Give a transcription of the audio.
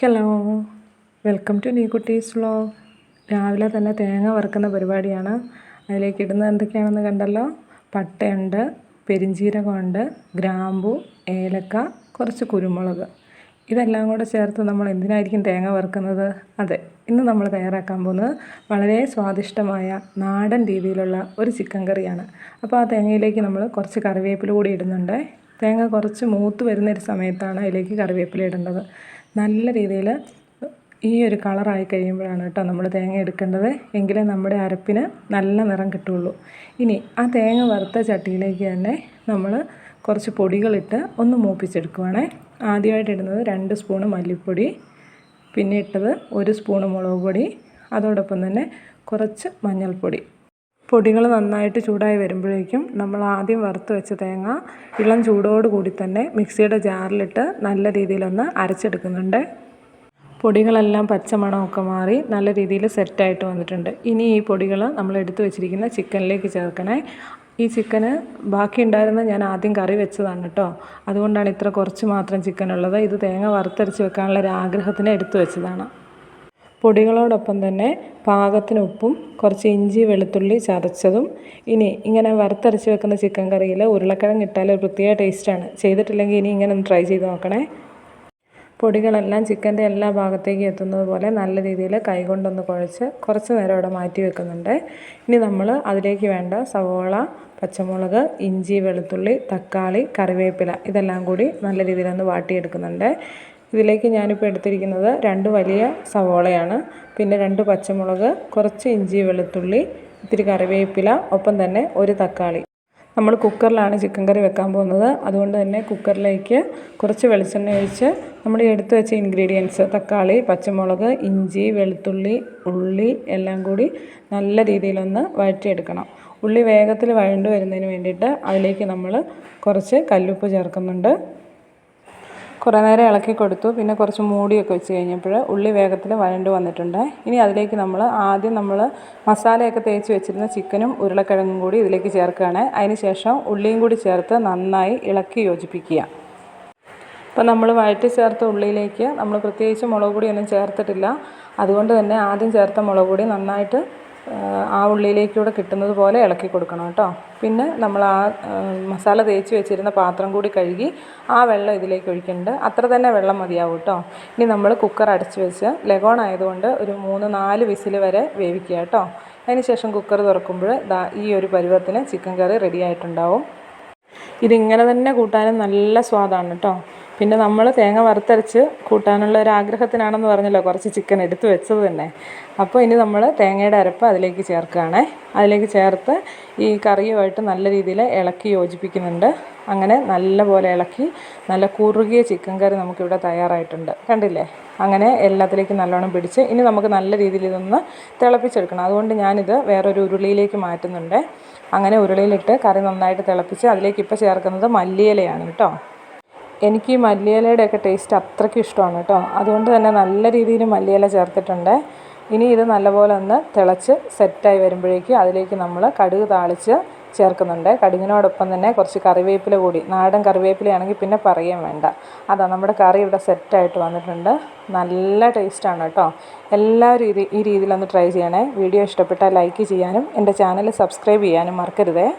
Hello, welcome to നീക്കുട്ടീസ് vlog. രാവിലെ തന്നെ തേങ്ങ വറുക്കുന്ന പരിപാടിയാണ്. അതിലേക്ക് ഇടുന്നത് എന്തൊക്കെയാണെന്ന് കണ്ടല്ലോ. പട്ടയുണ്ട്, പെരിഞ്ജീരകമുണ്ട്, ഗ്രാമ്പു, ഏലക്ക, കുറച്ച് കുരുമുളക്. ഇതെല്ലാം കൂടെ ചേർത്ത് നമ്മൾ എന്തിനായിരിക്കും തേങ്ങ വറുക്കുന്നത്? അതെ, ഇന്ന് നമ്മൾ തയ്യാറാക്കാൻ പോകുന്നത് വളരെ സ്വാദിഷ്ടമായ നാടൻ രീതിയിലുള്ള ഒരു ചിക്കൻ കറിയാണ്. അപ്പോൾ ആ തേങ്ങയിലേക്ക് നമ്മൾ കുറച്ച് കറിവേപ്പില കൂടി ഇടുന്നുണ്ട്. തേങ്ങ കുറച്ച് മൂത്ത് വരുന്നൊരു സമയത്താണ് അതിലേക്ക് കറിവേപ്പില ഇടേണ്ടത്. നല്ല രീതിയിൽ ഈ ഒരു കളറായി കഴിയുമ്പോഴാണ് കേട്ടോ നമ്മൾ തേങ്ങ എടുക്കേണ്ടത്. എങ്കിലേ നമ്മുടെ അരപ്പിന് നല്ല നിറം കിട്ടുള്ളൂ. ഇനി ആ തേങ്ങ വറുത്ത ചട്ടിയിലേക്ക് തന്നെ നമ്മൾ കുറച്ച് പൊടികളിട്ട് ഒന്ന് മൂപ്പിച്ചെടുക്കുവാണേ. ആദ്യമായിട്ട് ഇടുന്നത് 2 സ്പൂണ് മല്ലിപ്പൊടി, പിന്നെ ഇട്ടത് 1 സ്പൂണ് മുളക് പൊടി, അതോടൊപ്പം തന്നെ കുറച്ച് മഞ്ഞൾപ്പൊടി. പൊടികൾ നന്നായിട്ട് ചൂടായി വരുമ്പോഴേക്കും നമ്മൾ ആദ്യം വറുത്ത് വെച്ച തേങ്ങ ഇളം ചൂടോടുകൂടി തന്നെ മിക്സിയുടെ ജാറിലിട്ട് നല്ല രീതിയിലൊന്ന് അരച്ചെടുക്കുന്നുണ്ട്. പൊടികളെല്ലാം പച്ചമണമൊക്കെ മാറി നല്ല രീതിയിൽ സെറ്റായിട്ട് വന്നിട്ടുണ്ട്. ഇനി ഈ പൊടികൾ നമ്മൾ എടുത്ത് വെച്ചിരിക്കുന്ന ചിക്കനിലേക്ക് ചേർക്കണേ. ഈ ചിക്കന് ബാക്കി ഉണ്ടായിരുന്ന ഞാൻ ആദ്യം കറി വെച്ചതാണ് കേട്ടോ. അതുകൊണ്ടാണ് ഇത്ര കുറച്ച് മാത്രം ചിക്കനുള്ളത്. ഇത് തേങ്ങ വറുത്തരച്ച് വെക്കാനുള്ള ഒരു ആഗ്രഹത്തിന് എടുത്തു വെച്ചതാണ്. പൊടികളോടൊപ്പം തന്നെ പാകത്തിന് ഉപ്പും കുറച്ച് ഇഞ്ചി വെളുത്തുള്ളി ചതച്ചതും. ഇനി ഇങ്ങനെ വറുത്തരച്ച് വെക്കുന്ന ചിക്കൻ കറിയിൽ ഉരുളക്കിഴങ്ങ് ഇട്ടാൽ ഒരു പ്രത്യേക ടേസ്റ്റാണ്. ചെയ്തിട്ടില്ലെങ്കിൽ ഇനി ഇങ്ങനെ ഒന്ന് ട്രൈ ചെയ്ത് നോക്കണേ. പൊടികളെല്ലാം ചിക്കൻ്റെ എല്ലാ ഭാഗത്തേക്കും എത്തുന്നത് പോലെ നല്ല രീതിയിൽ കൈകൊണ്ടൊന്ന് കുഴച്ച് കുറച്ച് നേരം അവിടെ മാറ്റി വെക്കുന്നുണ്ട്. ഇനി നമ്മൾ അതിലേക്ക് വേണ്ട സവോള, പച്ചമുളക്, ഇഞ്ചി വെളുത്തുള്ളി, തക്കാളി, കറിവേപ്പില ഇതെല്ലാം കൂടി നല്ല രീതിയിലൊന്ന് വാട്ടിയെടുക്കുന്നുണ്ട്. ഇതിലേക്ക് ഞാനിപ്പോൾ എടുത്തിരിക്കുന്നത് 2 വലിയ സവോളയാണ്, പിന്നെ 2 പച്ചമുളക്, കുറച്ച് ഇഞ്ചി വെളുത്തുള്ളി, ഇത്തിരി കറിവേപ്പില, ഒപ്പം തന്നെ 1 തക്കാളി. നമ്മൾ കുക്കറിലാണ് ചിക്കൻ കറി വെക്കാൻ പോകുന്നത്. അതുകൊണ്ട് തന്നെ കുക്കറിലേക്ക് കുറച്ച് വെളിച്ചെണ്ണ ഒഴിച്ച് നമ്മൾ എടുത്തു വെച്ച ഇൻഗ്രീഡിയൻസ് തക്കാളി, പച്ചമുളക്, ഇഞ്ചി വെളുത്തുള്ളി, ഉള്ളി എല്ലാം കൂടി നല്ല രീതിയിലൊന്ന് വഴറ്റിയെടുക്കണം. ഉള്ളി വേഗത്തിൽ വഴണ്ട് വരുന്നതിന് വേണ്ടിയിട്ട് അതിലേക്ക് നമ്മൾ കുറച്ച് കല്ലുപ്പ് ചേർക്കുന്നുണ്ട്. കുറേ നേരം ഇളക്കി കൊടുത്തു. പിന്നെ കുറച്ച് മൂടിയൊക്കെ വെച്ച് കഴിഞ്ഞപ്പോൾ ഉള്ളി വേഗത്തിൽ വഴണ്ട് വന്നിട്ടുണ്ട്. ഇനി അതിലേക്ക് ആദ്യം നമ്മൾ മസാലയൊക്കെ തേച്ച് വെച്ചിരുന്ന ചിക്കനും ഉരുളക്കിഴങ്ങും കൂടി ഇതിലേക്ക് ചേർക്കുകയാണ്. അതിന് ശേഷം ഉള്ളിയും കൂടി ചേർത്ത് നന്നായി ഇളക്കി യോജിപ്പിക്കുക. അപ്പോൾ നമ്മൾ വഴറ്റി ചേർത്ത ഉള്ളിയിലേക്ക് നമ്മൾ പ്രത്യേകിച്ച് മുളക് പൊടിയൊന്നും ചേർത്തിട്ടില്ല. അതുകൊണ്ട് തന്നെ ആദ്യം ചേർത്ത മുളക് പൊടി നന്നായിട്ട് ആ ഉള്ളിയിലേക്കൂടെ കിട്ടുന്നത് പോലെ ഇളക്കി കൊടുക്കണം കേട്ടോ. പിന്നെ നമ്മൾ ആ മസാല തേച്ച് വെച്ചിരുന്ന പാത്രം കൂടി കഴുകി ആ വെള്ളം ഇതിലേക്ക് ഒഴിക്കുന്നുണ്ട്. അത്ര തന്നെ വെള്ളം മതിയാവും കേട്ടോ. ഇനി നമ്മൾ കുക്കർ അടച്ച് വെച്ച് ലഗോൺ ആയതുകൊണ്ട് ഒരു 3-4 വിസിൽ വരെ വേവിക്കുക കേട്ടോ. അതിന് ശേഷം കുക്കർ തുറക്കുമ്പോൾ ഈ ഒരു പരുവത്തിന് ചിക്കൻ കറി റെഡി ആയിട്ടുണ്ടാവും. ഇതിങ്ങനെ തന്നെ കൂട്ടാനും നല്ല സ്വാദാണ് കേട്ടോ. പിന്നെ നമ്മൾ തേങ്ങ വറുത്തരച്ച് കൂട്ടാനുള്ള ഒരു ആഗ്രഹത്തിനാണെന്ന് പറഞ്ഞല്ലോ കുറച്ച് ചിക്കൻ എടുത്ത് വെച്ചത് തന്നെ. അപ്പോൾ ഇനി നമ്മൾ തേങ്ങയുടെ അരപ്പ് അതിലേക്ക് ചേർക്കുകയാണ്. അതിലേക്ക് ചേർത്ത് ഈ കറിയുമായിട്ട് നല്ല രീതിയിൽ ഇളക്കി യോജിപ്പിക്കുന്നുണ്ട്. അങ്ങനെ നല്ലപോലെ ഇളക്കി നല്ല കുറുകിയ ചിക്കൻ കറി നമുക്കിവിടെ തയ്യാറായിട്ടുണ്ട്. കണ്ടില്ലേ? അങ്ങനെ എല്ലാത്തിലേക്കും നല്ലോണം പിടിച്ച് ഇനി നമുക്ക് നല്ല രീതിയിൽ ഇതൊന്ന് തിളപ്പിച്ചെടുക്കണം. അതുകൊണ്ട് ഞാനിത് വേറൊരു ഉരുളിയിലേക്ക് മാറ്റുന്നുണ്ട്. അങ്ങനെ ഉരുളിയിലിട്ട് കറി നന്നായിട്ട് തിളപ്പിച്ച് അതിലേക്ക് ഇപ്പോൾ ചേർക്കുന്നത് മല്ലിയിലയാണ് കേട്ടോ. എനിക്ക് ഈ മല്ലിയിലയുടെയൊക്കെ ടേസ്റ്റ് അത്രയ്ക്ക് ഇഷ്ടമാണ് കേട്ടോ. അതുകൊണ്ട് തന്നെ നല്ല രീതിയിൽ മല്ലിയില ചേർത്തിട്ടുണ്ട്. ഇനി ഇത് നല്ലപോലെ ഒന്ന് തിളച്ച് സെറ്റായി വരുമ്പോഴേക്കും അതിലേക്ക് നമ്മൾ കടുക് താളിച്ച് ചേർക്കുന്നുണ്ട്. കടുകിനോടൊപ്പം തന്നെ കുറച്ച് കറിവേപ്പില കൂടി, നാടൻ കറിവേപ്പിലയാണെങ്കിൽ പിന്നെ പറയാൻ വേണ്ട. അതാ നമ്മുടെ കറി ഇവിടെ സെറ്റായിട്ട് വന്നിട്ടുണ്ട്. നല്ല ടേസ്റ്റാണ് കേട്ടോ. എല്ലാവരും ഈ രീതിയിലൊന്ന് ട്രൈ ചെയ്യണേ. വീഡിയോ ഇഷ്ടപ്പെട്ടാൽ ലൈക്ക് ചെയ്യാനും എൻ്റെ ചാനൽ സബ്സ്ക്രൈബ് ചെയ്യാനും മറക്കരുതേ.